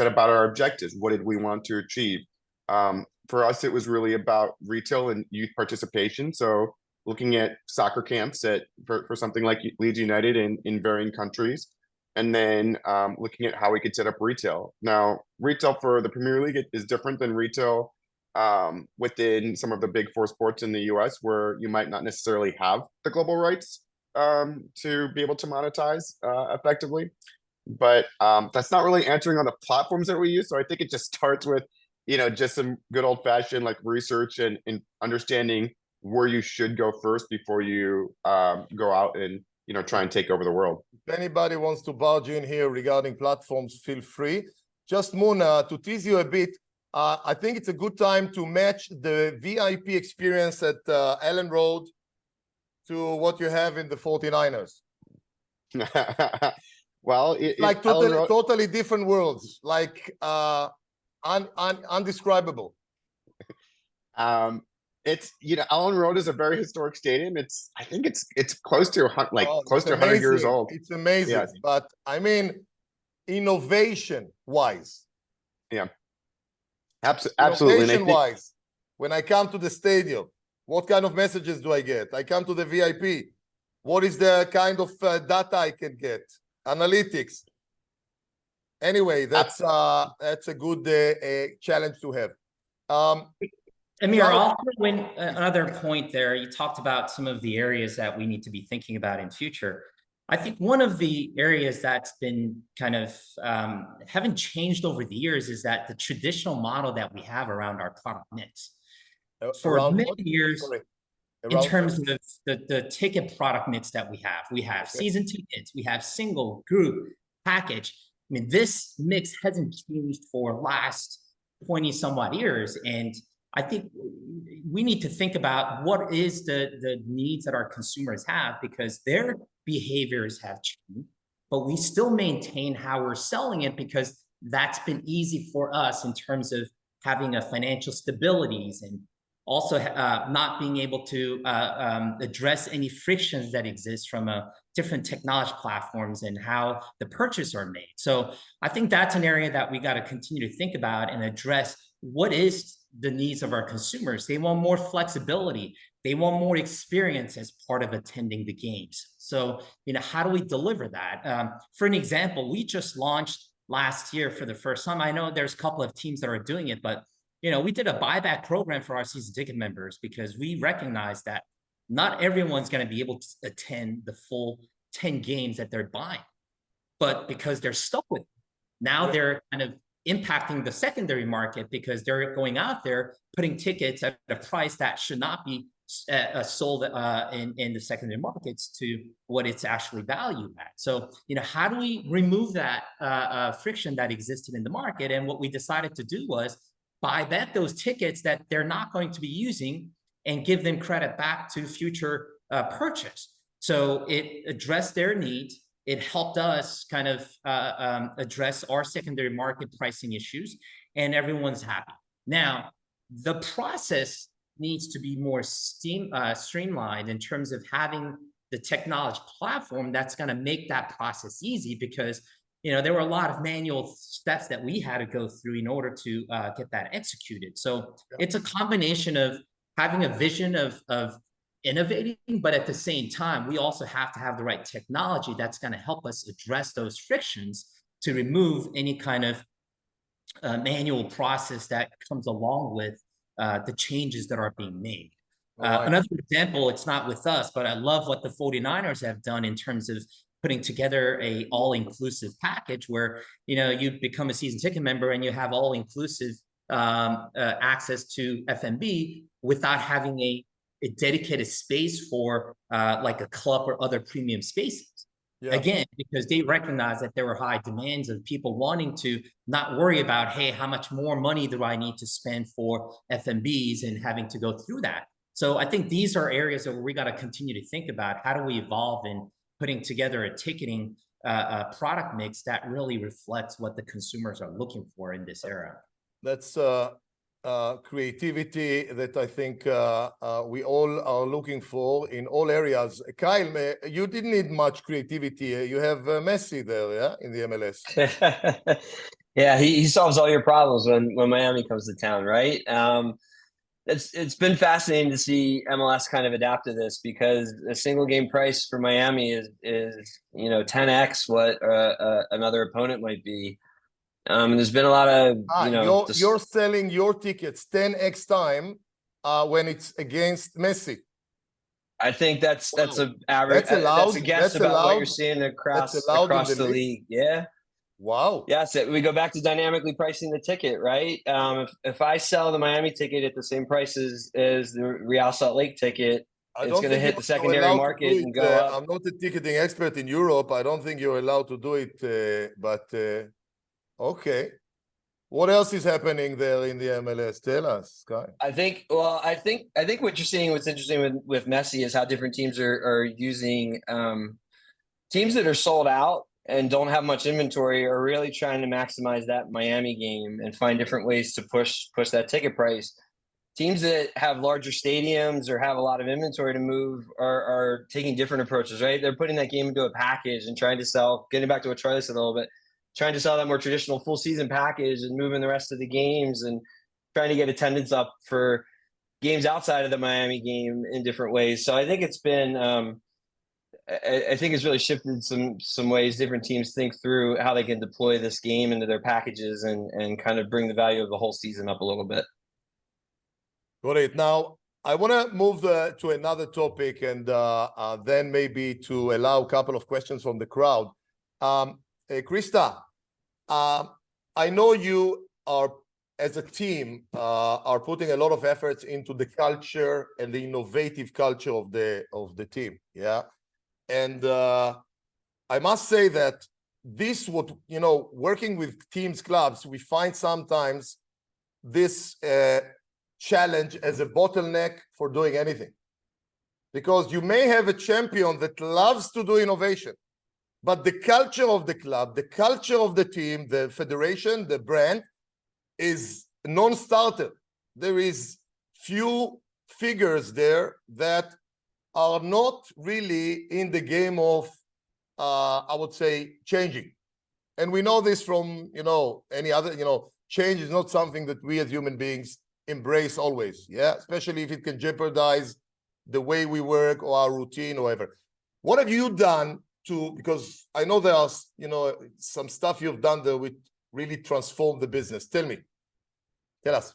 about our objectives. What did we want to achieve? For us, it was really about retail and youth participation. So looking at soccer camps for something like Leeds United in varying countries, and then looking at how we could set up retail. Now, retail for the Premier League is different than retail within some of the big four sports in the US, where you might not necessarily have the global rights to be able to monetize effectively. But that's not really answering on the platforms that we use. So I think it just starts with, just some good old fashioned like research and understanding where you should go first before you go out and try and take over the world. If anybody wants to barge in here regarding platforms, feel free. Just Moon, to tease you a bit, I think it's a good time to match the VIP experience at Ellen Road to what you have in the 49ers. Well, like totally different worlds, like undescribable. It's Ellen Road is a very historic stadium. I think it's close to close to 100 years old. It's amazing. Yes. But I mean, innovation wise. Yeah. Absolutely. Innovation wise, when I come to the stadium, what kind of messages do I get? I come to the VIP. What is the kind of data I can get? Analytics. Anyway, that's a good challenge to have. Amir, I'll throw in another point there. You talked about some of the areas that we need to be thinking about in future. I think one of the areas that's been kind of haven't changed over the years is that the traditional model that we have around our product mix. For many years, in terms of the ticket product mix that we have season tickets, we have single, group, package. I mean, this mix hasn't changed for last 20 some odd years. And I think we need to think about what is the needs that our consumers have, because their behaviors have changed, but we still maintain how we're selling it because that's been easy for us in terms of having a financial stabilities and also not being able to address any frictions that exist from different technology platforms and how the purchases are made. So I think that's an area that we got to continue to think about and address. What is the needs of our consumers? They want more flexibility. They want more experience as part of attending the games. So, how do we deliver that? For an example, we just launched last year for the first time. I know there's a couple of teams that are doing it, but we did a buyback program for our season ticket members because we recognize that not everyone's going to be able to attend the full 10 games that they're buying, but because they're stuck with it. Now they're kind of impacting the secondary market because they're going out there putting tickets at a price that should not be sold in the secondary markets to what it's actually valued at. So, how do we remove that friction that existed in the market? And what we decided to do was buy back those tickets that they're not going to be using and give them credit back to future purchase. So it addressed their needs. It helped us kind of address our secondary market pricing issues, and everyone's happy. Now, the process needs to be more streamlined in terms of having the technology platform that's going to make that process easy, because there were a lot of manual steps that we had to go through in order to get that executed. So it's a combination of having a vision of innovating, but at the same time, we also have to have the right technology that's going to help us address those frictions to remove any kind of manual process that comes along with the changes that are being made. Another example, it's not with us, but I love what the 49ers have done in terms of putting together a all-inclusive package where, you become a season ticket member and you have all-inclusive access to FMB without having a dedicated space for like a club or other premium spaces. Yeah. Again, because they recognize that there were high demands of people wanting to not worry about, hey, how much more money do I need to spend for FMBs and having to go through that. So I think these are areas that we got to continue to think about. How do we evolve in putting together a ticketing product mix that really reflects what the consumers are looking for in this era? That's creativity that I think we all are looking for in all areas. Kyle, you didn't need much creativity. You have Messi there, yeah, in the MLS. Yeah, he solves all your problems when Miami comes to town, right? It's been fascinating to see MLS kind of adapt to this, because a single game price for Miami is 10x what another opponent might be. There's been a lot of you're selling your tickets 10x time when it's against Messi. I think that's an average. That's allowed. That's a guess about what you're seeing across the league. Yeah. Wow. Yeah, so we go back to dynamically pricing the ticket, right? If I sell the Miami ticket at the same price as the Real Salt Lake ticket, it's going to hit the secondary market and go up. I'm not a ticketing expert in Europe. I don't think you're allowed to do it, but okay. What else is happening there in the MLS? Tell us, Sky. I think what you're seeing, what's interesting with Messi is how different teams are using teams that are sold out and don't have much inventory are really trying to maximize that Miami game and find different ways to push that ticket price. Teams that have larger stadiums or have a lot of inventory to move are taking different approaches, right? They're putting that game into a package and trying to sell, getting back to what Charlie said a little bit, trying to sell that more traditional full season package and moving the rest of the games and trying to get attendance up for games outside of the Miami game in different ways. So I think it's been, I think it's really shifted some ways different teams think through how they can deploy this game into their packages and kind of bring the value of the whole season up a little bit. Got it. Now, I want to move to another topic and then maybe to allow a couple of questions from the crowd. Christa, I know you are, as a team, are putting a lot of efforts into the culture and the innovative culture of the team. Yeah. And I must say that this would, working with teams, clubs, we find sometimes this challenge as a bottleneck for doing anything. Because you may have a champion that loves to do innovation, but the culture of the club, the culture of the team, the federation, the brand is non-starter. There is few figures there that are not really in the game of, I would say, changing. And we know this from, any other, change is not something that we as human beings embrace always, yeah? Especially if it can jeopardize the way we work or our routine or whatever. What have you done because I know there are, some stuff you've done there which really transformed the business. Tell us.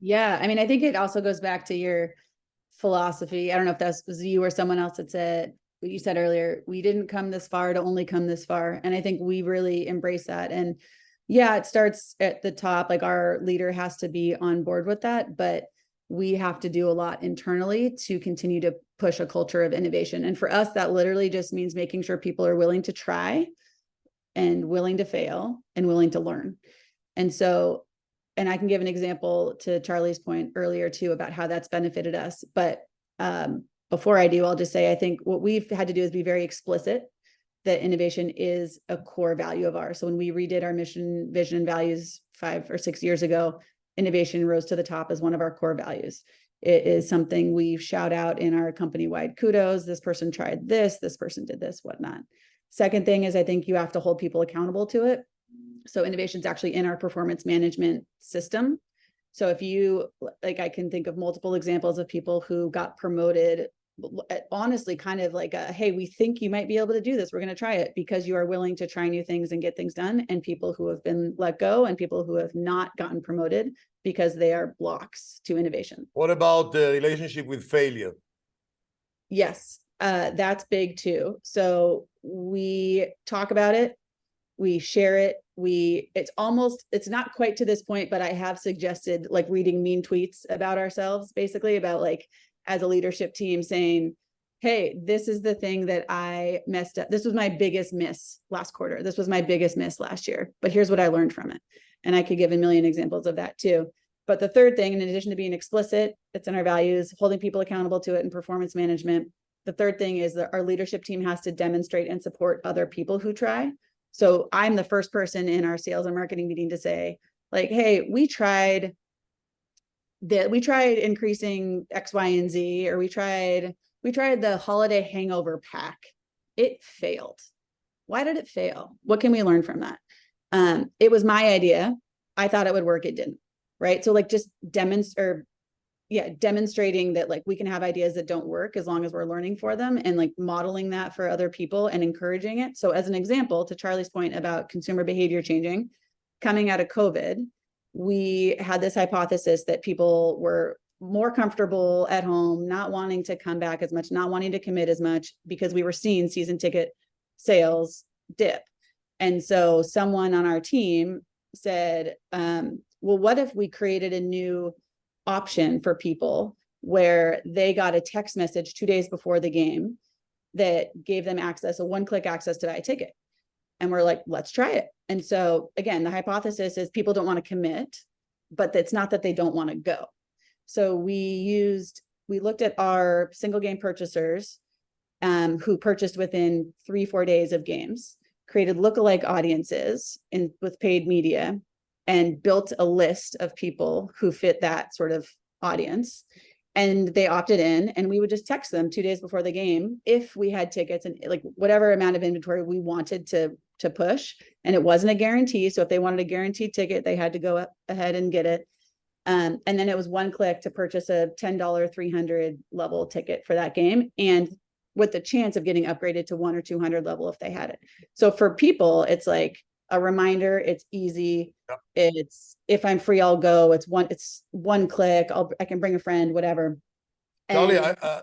Yeah, I mean, I think it also goes back to your philosophy. I don't know if that was you or someone else that said what you said earlier. We didn't come this far to only come this far. And I think we really embrace that. And yeah, it starts at the top, like our leader has to be on board with that, but we have to do a lot internally to continue to push a culture of innovation. And for us, that literally just means making sure people are willing to try and willing to fail and willing to learn. And so, and I can give an example to Charlie's point earlier too, about how that's benefited us. But before I do, I'll just say, I think what we've had to do is be very explicit that innovation is a core value of ours. So when we redid our mission, vision, and values 5 or 6 years ago, innovation rose to the top as one of our core values. It is something we shout out in our company-wide kudos. This person tried this person did this, whatnot. Second thing is I think you have to hold people accountable to it. So innovation is actually in our performance management system. So if you, like, I can think of multiple examples of people who got promoted, honestly, kind of like a, hey, we think you might be able to do this. We're going to try it, because you are willing to try new things and get things done. And people who have been let go and people who have not gotten promoted because they are blocks to innovation. What about the relationship with failure? Yes, that's big too. So we talk about it, we share it, it's not quite to this point, but I have suggested like reading mean tweets about ourselves, basically about like, as a leadership team saying, hey, this is the thing that I messed up. This was my biggest miss last quarter. This was my biggest miss last year, but here's what I learned from it. And I could give a million examples of that too. But the third thing, in addition to being explicit, it's in our values, holding people accountable to it in performance management. The third thing is that our leadership team has to demonstrate and support other people who try. So I'm the first person in our sales and marketing meeting to say, like, hey, we tried increasing X, Y, and Z, or we tried the holiday hangover pack. It failed. Why did it fail? What can we learn from that? It was my idea. I thought it would work. It didn't. Right. So like just demonstrating that like we can have ideas that don't work as long as we're learning for them, and like modeling that for other people and encouraging it. So as an example, to Charlie's point about consumer behavior changing, coming out of COVID, we had this hypothesis that people were more comfortable at home, not wanting to come back as much, not wanting to commit as much, because we were seeing season ticket sales dip. And so someone on our team said, well, what if we created a new option for people where they got a text message 2 days before the game that gave them access, a one-click access to buy a ticket? And we're like, let's try it. And so again, the hypothesis is people don't want to commit, but it's not that they don't want to go. So we looked at our single game purchasers who purchased within 3-4 days of games, created lookalike audiences with paid media, and built a list of people who fit that sort of audience. And they opted in, and we would just text them 2 days before the game if we had tickets and like whatever amount of inventory we wanted to push. And it wasn't a guarantee. So if they wanted a guaranteed ticket, they had to go ahead and get it. And then it was one click to purchase a $10 300 level ticket for that game, and with the chance of getting upgraded to 100 or 200 level if they had it. So for people, it's like a reminder. It's easy. Yep. It's, if I'm free, I'll go. It's one click. I can bring a friend, whatever. Charlie,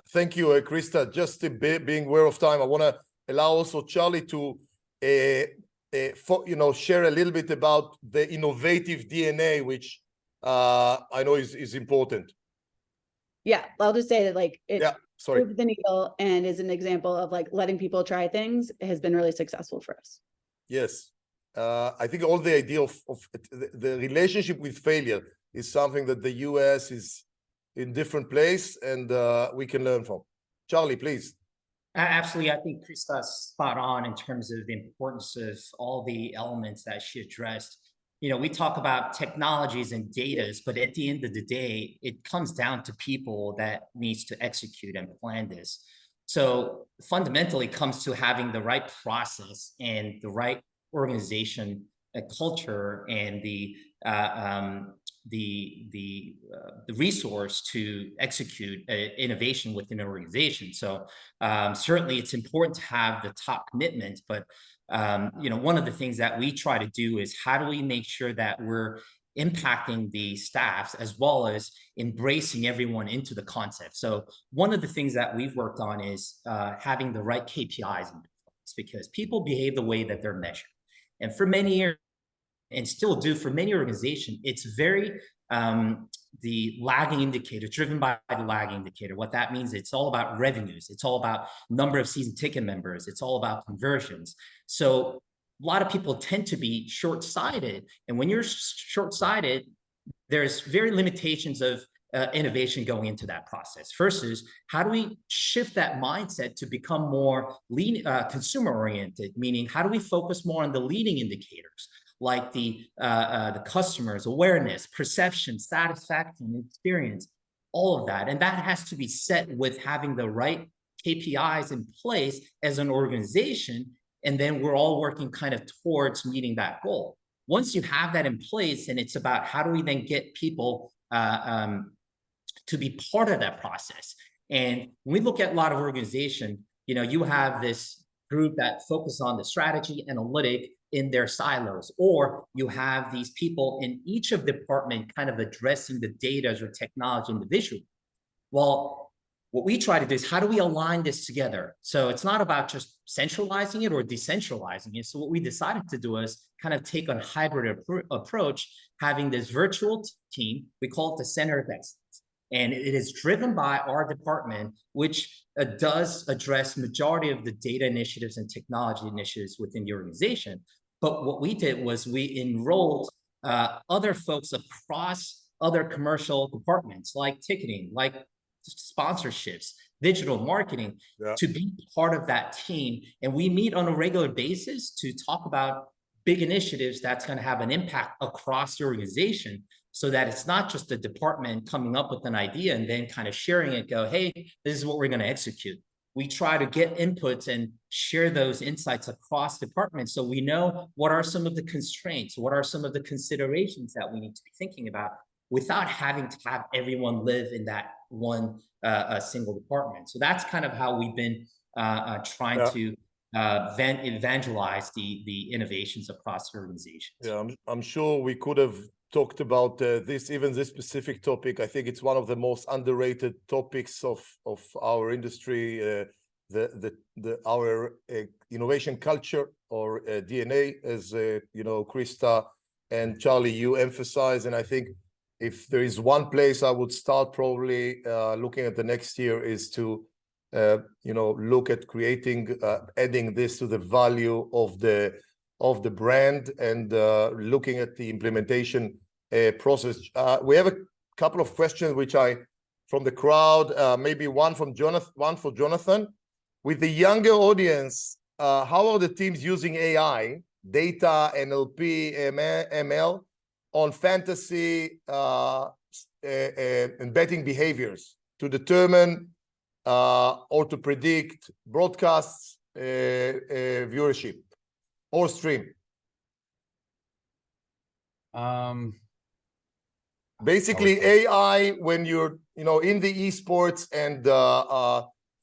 thank you, Christa. Just being aware of time, I want to allow also Charlie to share a little bit about the innovative DNA, which I know is important. Yeah, I'll just say that like it moved the needle and is an example of like letting people try things has been really successful for us. Yes. I think all the idea of the relationship with failure is something that the US is in different place, and we can learn from. Charlie, please. Absolutely. I think Christa's spot on in terms of the importance of all the elements that she addressed. You know, we talk about technologies and datas, but at the end of the day, it comes down to people that needs to execute and plan this. So fundamentally it comes to having the right process and the right organization, culture, and the resource to execute innovation within an organization. So certainly it's important to have the top commitment, but one of the things that we try to do is how do we make sure that we're impacting the staffs as well as embracing everyone into the concept. So one of the things that we've worked on is having the right KPIs in place, because people behave the way that they're measured. And for many years, and still do for many organizations, it's very the lagging indicator, driven by the lagging indicator. What that means, it's all about revenues. It's all about number of season ticket members. It's all about conversions. So a lot of people tend to be short-sighted. And when you're short-sighted, there's very limitations of innovation going into that process. First is, how do we shift that mindset to become more consumer-oriented? Meaning, how do we focus more on the leading indicators, like the customers' awareness, perception, satisfaction, experience? all of that. And that has to be set with having the right KPIs in place as an organization. And then we're all working kind of towards meeting that goal. Once you have that in place, and it's about how do we then get people to be part of that process. And when we look at a lot of organization, you know, you have this group that focus on the strategy analytic in their silos, or you have these people in each of the department kind of addressing the data or technology individually. Well, what we try to do is how do we align this together? So it's not about just centralizing it or decentralizing it. So what we decided to do is kind of take a hybrid approach, having this virtual team. We call it the Center of Excellence. And it is driven by our department, which does address majority of the data initiatives and technology initiatives within the organization. But what we did was we enrolled other folks across other commercial departments, like ticketing, like sponsorships, digital marketing, to be part of that team. And we meet on a regular basis to talk about big initiatives that's going to have an impact across the organization, so that it's not just the department coming up with an idea and then kind of sharing it, go, hey, this is what we're going to execute. We try to get inputs and share those insights across departments, so we know what are some of the constraints, what are some of the considerations that we need to be thinking about, without having to have everyone live in that one single department. So that's kind of how we've been trying to evangelize the innovations across the organization. Yeah, I'm sure we could have talked about this specific topic. I think it's one of the most underrated topics of our industry, our innovation culture, or DNA, as you know, Christa and Charlie, you emphasize. And I think if there is one place I would start probably looking at the next year, is to look at creating, adding this to the value of the brand, and looking at the implementation process. We have a couple of questions from the crowd, maybe one for Jonathan. With the younger audience, how are the teams using AI, data, NLP, ML on fantasy and betting behaviors to determine or to predict broadcasts, viewership or stream? Basically, AI, when you're in the esports and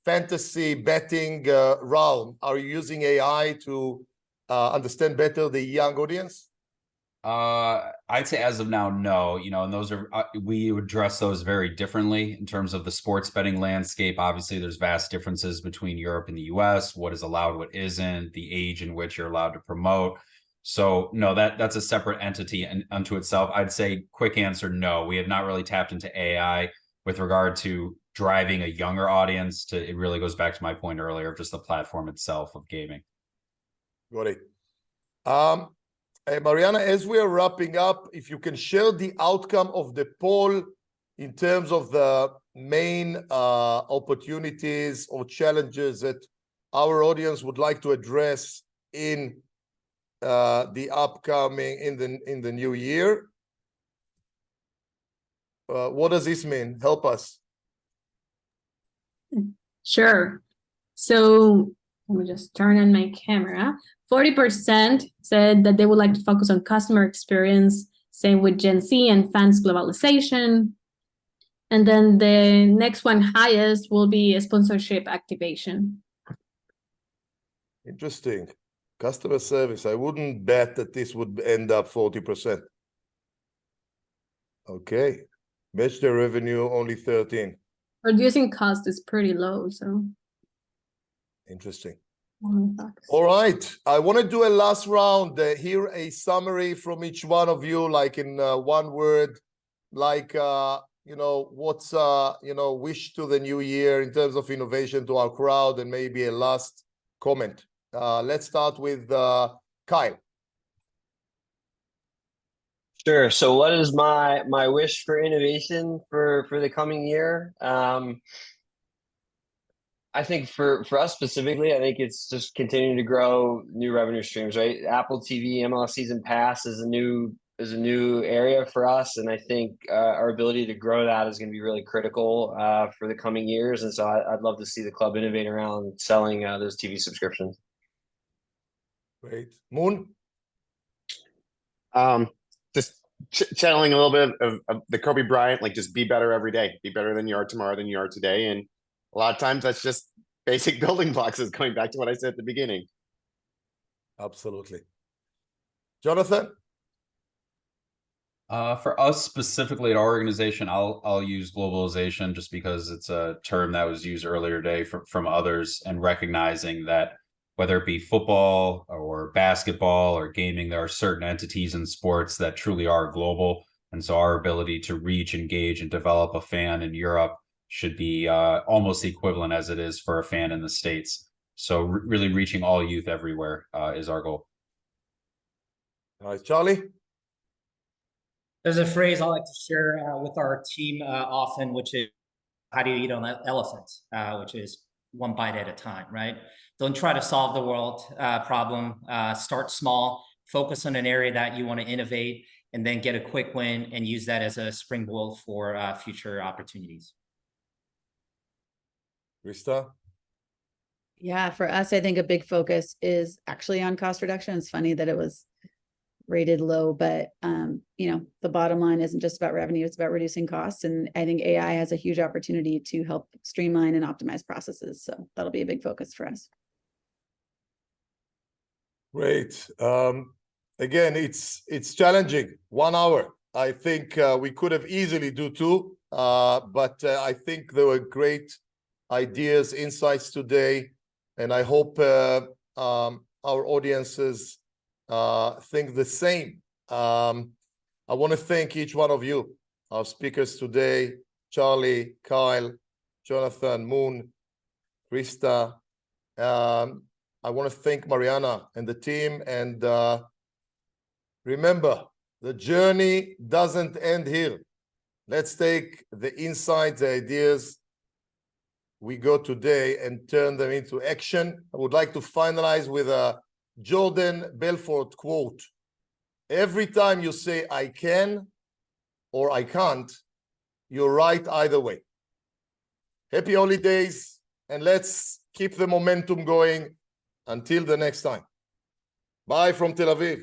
fantasy betting realm, are you using AI to understand better the young audience? I'd say as of now, no. And those are we address those very differently in terms of the sports betting landscape. Obviously, there's vast differences between Europe and the US, what is allowed, what isn't, the age in which you're allowed to promote. So no, that's a separate entity unto itself. I'd say quick answer, no. We have not really tapped into AI with regard to driving a younger audience. It really goes back to my point earlier of just the platform itself of gaming. Got it. Mariana, as we are wrapping up, if you can share the outcome of the poll in terms of the main opportunities or challenges that our audience would like to address in the upcoming, in the new year. What does this mean? Help us. Sure. So let me just turn on my camera. 40% said that they would like to focus on customer experience, same with Gen Z and fans globalization. And then the next one highest will be a sponsorship activation. Interesting. Customer service. I wouldn't bet that this would end up 40%. Okay. Match their revenue, only 13. Reducing cost is pretty low, so. Interesting. $1. All right. I want to do a last round. Hear a summary from each one of you, like in one word, like, what's, wish to the new year in terms of innovation to our crowd, and maybe a last comment. Let's start with Kyle. Sure. So what is my wish for innovation for the coming year? I think for us specifically, I think it's just continuing to grow new revenue streams, right? Apple TV MLS Season Pass is a new is a new area for us, and I think our ability to grow that is going to be really critical for the coming years. And so I'd love to see the club innovate around selling those TV subscriptions. Great. Moon? Just channeling a little bit of the Kobe Bryant, like just be better every day, be better than you are tomorrow than you are today. And a lot of times that's just basic building blocks, is going back to what I said at the beginning. Absolutely. Jonathan? For us specifically at our organization, I'll use globalization just because it's a term that was used earlier today from others, and recognizing that whether it be football or basketball or gaming, there are certain entities in sports that truly are global. And so our ability to reach, engage, and develop a fan in Europe should be almost equivalent as it is for a fan in the States. So really reaching all youth everywhere is our goal. All right, Charlie? There's a phrase I like to share with our team often, which is, how do you eat an elephant? Which is one bite at a time, right? Don't try to solve the world problem. Start small, focus on an area that you want to innovate, and then get a quick win and use that as a springboard for future opportunities. Christa? Yeah, for us, I think a big focus is actually on cost reduction. It's funny that it was rated low, but you know, the bottom line isn't just about revenue, it's about reducing costs. And I think AI has a huge opportunity to help streamline and optimize processes. So that'll be a big focus for us. Great. Again, it's challenging. 1 hour. I think we could have easily do 2, but I think there were great ideas, insights today, and I hope our audiences think the same. I want to thank each one of you, our speakers today, Charlie, Kyle, Jonathan, Moon, Christa. I want to thank Mariana and the team. And remember, the journey doesn't end here. Let's take the insights, the ideas we got today and turn them into action. I would like to finalize with a Jordan Belfort quote. Every time you say I can or I can't, you're right either way. Happy holidays, and let's keep the momentum going until the next time. Bye from Tel Aviv.